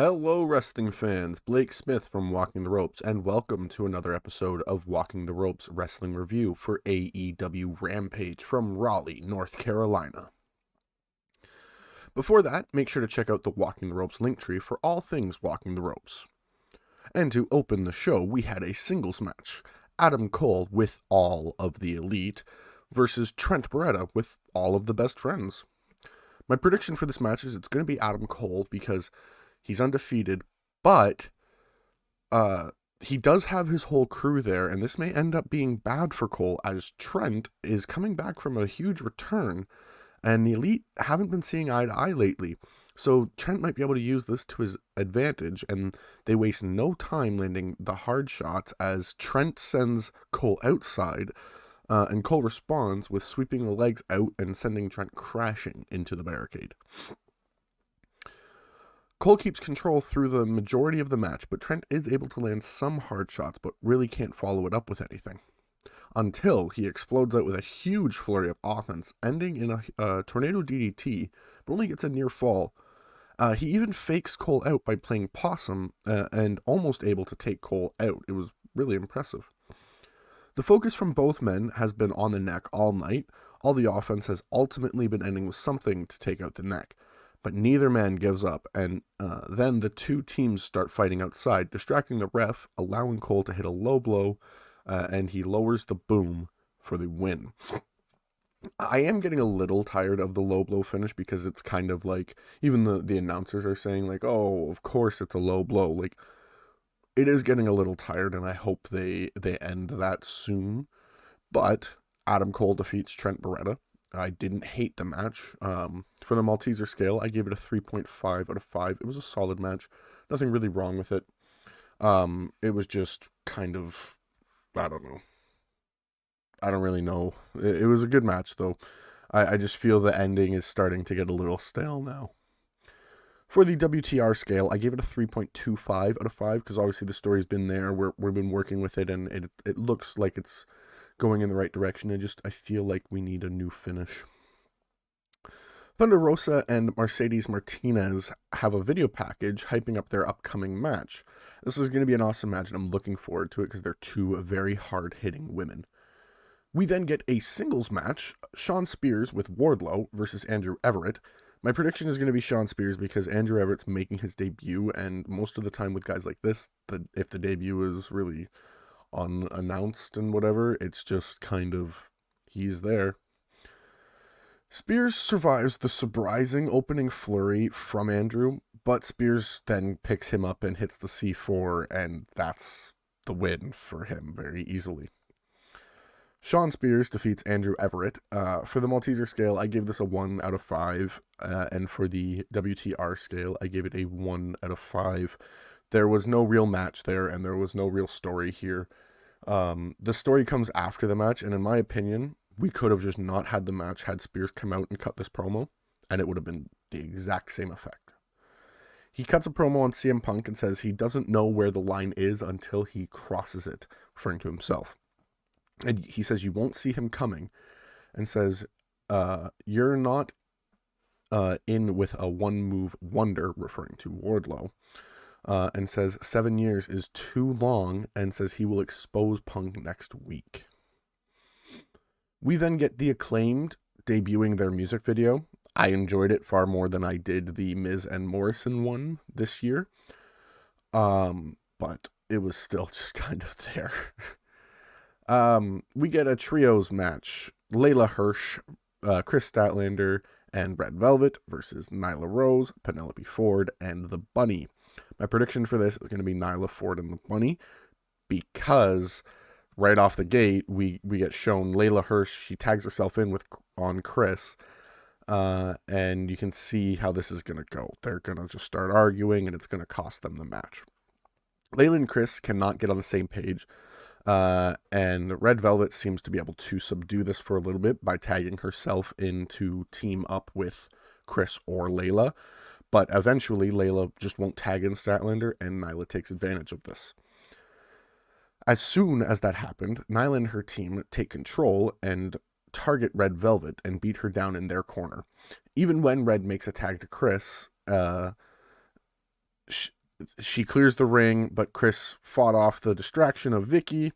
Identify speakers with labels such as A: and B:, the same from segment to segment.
A: Hello, wrestling fans. Blake Smith from Walking the Ropes, and welcome to another episode of Walking the Ropes Wrestling Review for AEW Rampage from Raleigh, North Carolina. Before that, make sure to check out the Walking the Ropes link tree for all things Walking the Ropes. And to open the show, we had a singles match. Adam Cole with all of the Elite versus Trent Beretta with all of the Best Friends. My prediction for this match is it's going to be Adam Cole because he's undefeated, but he does have his whole crew there, and this may end up being bad for Cole as Trent is coming back from a huge return, and the Elite haven't been seeing eye to eye lately. So Trent might be able to use this to his advantage, and they waste no time landing the hard shots as Trent sends Cole outside, and Cole responds with sweeping the legs out and sending Trent crashing into the barricade. Cole keeps control through the majority of the match, but Trent is able to land some hard shots, but really can't follow it up with anything. Until he explodes out with a huge flurry of offense, ending in a tornado DDT, but only gets a near fall. He even fakes Cole out by playing possum, and almost able to take Cole out. It was really impressive. The focus from both men has been on the neck all night. All the offense has ultimately been ending with something to take out the neck. But neither man gives up, and then the two teams start fighting outside, distracting the ref, allowing Cole to hit a low blow, and he lowers the boom for the win. I am getting a little tired of the low blow finish because it's kind of like, even the announcers are saying like, oh, of course it's a low blow. Like, it is getting a little tired, and I hope they end that soon. But Adam Cole defeats Trent Beretta. I didn't hate the match. For the Malteser scale, I gave it a 3.5 out of 5. It was a solid match. Nothing really wrong with it. It was just kind of, I don't know. I don't really know. It was a good match, though. I just feel the ending is starting to get a little stale now. For the WTR scale, I gave it a 3.25 out of 5, because obviously the story's been there. We've been working with it, and it looks like it's going in the right direction. I feel like we need a new finish. Thunder Rosa and Mercedes Martinez have a video package hyping up their upcoming match. This is going to be an awesome match, and I'm looking forward to it because they're two very hard-hitting women. We then get a singles match, Shawn Spears with Wardlow versus Andrew Everett. My prediction is going to be Shawn Spears because Andrew Everett's making his debut, and most of the time with guys like this, if the debut is really unannounced and whatever, it's just kind of, he's there. Spears survives the surprising opening flurry from Andrew, but Spears then picks him up and hits the C4, and that's the win for him very easily. Shawn Spears defeats Andrew Everett. For the Malteser scale, I give this a 1 out of 5, and for the WTR scale, I gave it a 1 out of 5. There was no real match there, and there was no real story here. The story comes after the match, and in my opinion, we could have just not had the match had Spears come out and cut this promo, and it would have been the exact same effect. He cuts a promo on CM Punk and says he doesn't know where the line is until he crosses it, referring to himself. And he says you won't see him coming, and says, you're not in with a one-move wonder, referring to Wardlow. And says 7 years is too long, and says he will expose Punk next week. We then get the Acclaimed debuting their music video. I enjoyed it far more than I did the Miz and Morrison one this year. But it was still just kind of there. We get a trios match. Layla Hirsch, Chris Statlander, and Red Velvet versus Nyla Rose, Penelope Ford, and the Bunny. My prediction for this is going to be Nyla, Ford, and the Bunny, because right off the gate, we get shown Layla Hirsch. She tags herself in on Chris, and you can see how this is going to go. They're going to just start arguing, and it's going to cost them the match. Layla and Chris cannot get on the same page, and Red Velvet seems to be able to subdue this for a little bit by tagging herself in to team up with Chris or Layla. But eventually, Layla just won't tag in Statlander, and Nyla takes advantage of this. As soon as that happened, Nyla and her team take control and target Red Velvet and beat her down in their corner. Even when Red makes a tag to Chris, she clears the ring, but Chris fought off the distraction of Vicky.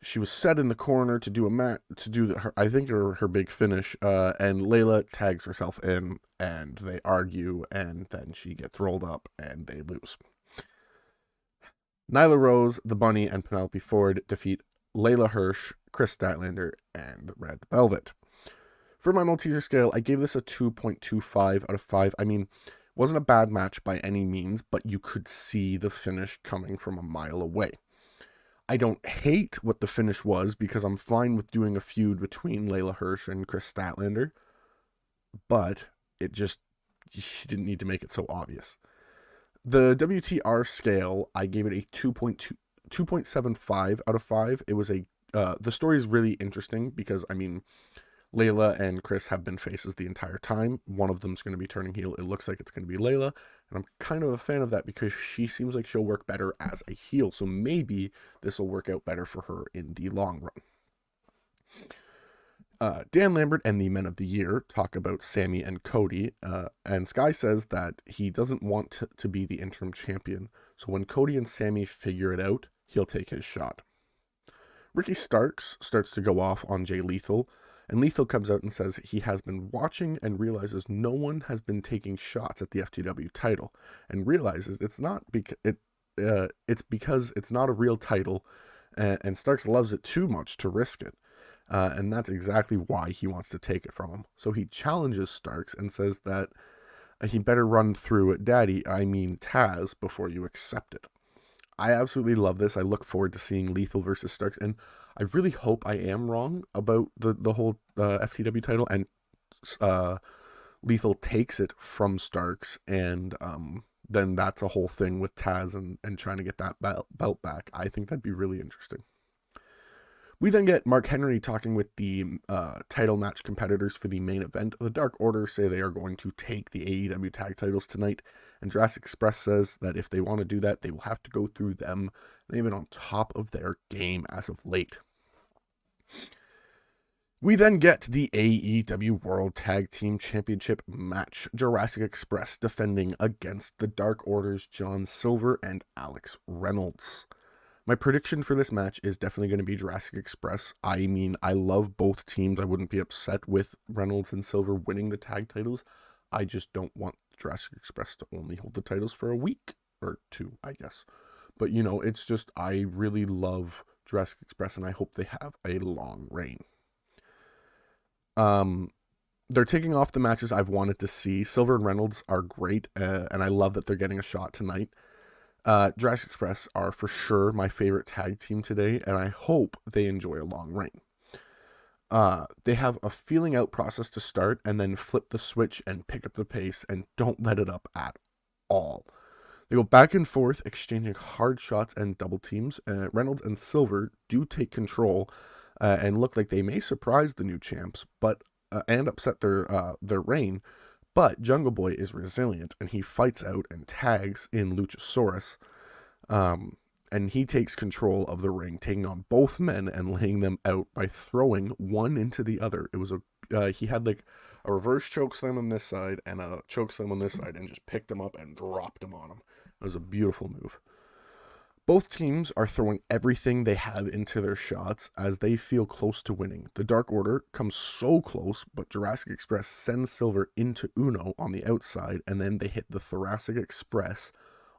A: She was set in the corner to do her big finish, and Layla tags herself in, and they argue, and then she gets rolled up, and they lose. Nyla Rose, The Bunny, and Penelope Ford defeat Layla Hirsch, Chris Statlander, and Red Velvet. For my Malteser scale, I gave this a 2.25 out of 5. I mean, wasn't a bad match by any means, but you could see the finish coming from a mile away. I don't hate what the finish was, because I'm fine with doing a feud between Layla Hirsch and Chris Statlander, but you didn't need to make it so obvious. The WTR scale, I gave it a 2.75 out of 5. It was the story is really interesting because, I mean, Layla and Chris have been faces the entire time. One of them's going to be turning heel. It looks like it's going to be Layla, and I'm kind of a fan of that because she seems like she'll work better as a heel, so maybe this will work out better for her in the long run. Dan Lambert and the Men of the Year talk about Sammy and Cody, and Sky says that he doesn't want to be the interim champion, so when Cody and Sammy figure it out, he'll take his shot. Ricky Starks starts to go off on Jay Lethal, and Lethal comes out and says he has been watching and realizes no one has been taking shots at the FTW title, and realizes it's because it's not a real title, and Starks loves it too much to risk it. And that's exactly why he wants to take it from him. So he challenges Starks and says that he better run through Taz, before you accept it. I absolutely love this. I look forward to seeing Lethal versus Starks, and I really hope I am wrong about the whole FTW title, and Lethal takes it from Starks, and then that's a whole thing with Taz and trying to get that belt back. I think that'd be really interesting. We then get Mark Henry talking with the title match competitors for the main event. The Dark Order say they are going to take the AEW tag titles tonight, and Jurassic Express says that if they want to do that, they will have to go through them. They've been on top of their game as of late. We then get the AEW World Tag Team Championship match. Jurassic Express defending against the Dark Order's John Silver and Alex Reynolds. My prediction for this match is definitely going to be Jurassic Express. I mean, I love both teams. I wouldn't be upset with Reynolds and Silver winning the tag titles. I just don't want Jurassic Express to only hold the titles for a week or two, I guess. But, it's just, I really love Jurassic Express, and I hope they have a long reign. They're taking off the matches I've wanted to see. Silver and Reynolds are great, and I love that they're getting a shot tonight. Jurassic Express are for sure my favorite tag team today, and I hope they enjoy a long reign. They have a feeling out process to start, and then flip the switch and pick up the pace, and don't let it up at all. They go back and forth, exchanging hard shots and double teams. Reynolds and Silver do take control, and look like they may surprise the new champs, and upset their reign. But Jungle Boy is resilient, and he fights out and tags in Luchasaurus, and he takes control of the ring, taking on both men and laying them out by throwing one into the other. It was he had like a reverse chokeslam on this side and a chokeslam on this side, and just picked him up and dropped him on him. It was a beautiful move. Both teams are throwing everything they have into their shots as they feel close to winning. The Dark Order comes so close, but Jurassic Express sends Silver into Uno on the outside, and then they hit the Thoracic Express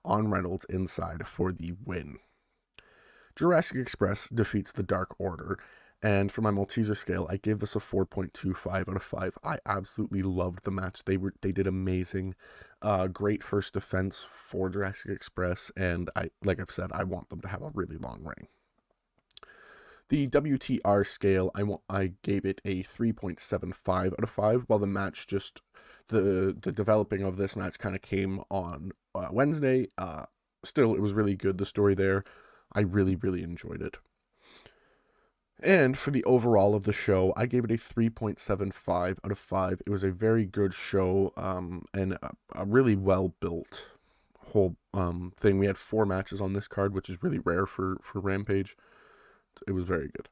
A: on Reynolds inside for the win. Jurassic Express defeats the Dark Order, and for my Malteser scale, I gave this a 4.25 out of 5. I absolutely loved the match. They did amazing. Great first defense for Jurassic Express, and like I've said, I want them to have a really long reign. The WTR scale, I gave it a 3.75 out of 5, while the match the developing of this match kind of came on Wednesday. Still, it was really good, the story there. I really, really enjoyed it. And for the overall of the show, I gave it a 3.75 out of 5. It was a very good show, and a really well-built whole thing. We had 4 matches on this card, which is really rare for Rampage. It was very good.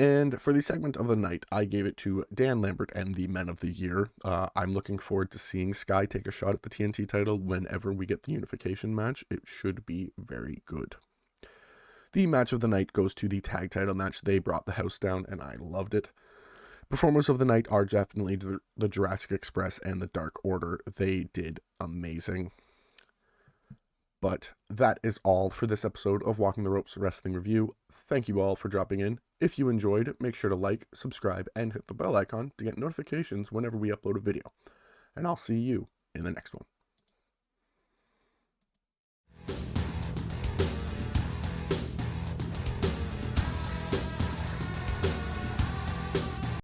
A: And for the segment of the night, I gave it to Dan Lambert and the Men of the Year. I'm looking forward to seeing Sky take a shot at the TNT title whenever we get the unification match. It should be very good. The match of the night goes to the tag title match. They brought the house down, and I loved it. Performers of the night are definitely the Jurassic Express and the Dark Order. They did amazing. But that is all for this episode of Walking the Ropes Wrestling Review. Thank you all for dropping in. If you enjoyed, make sure to like, subscribe, and hit the bell icon to get notifications whenever we upload a video. And I'll see you in the next one.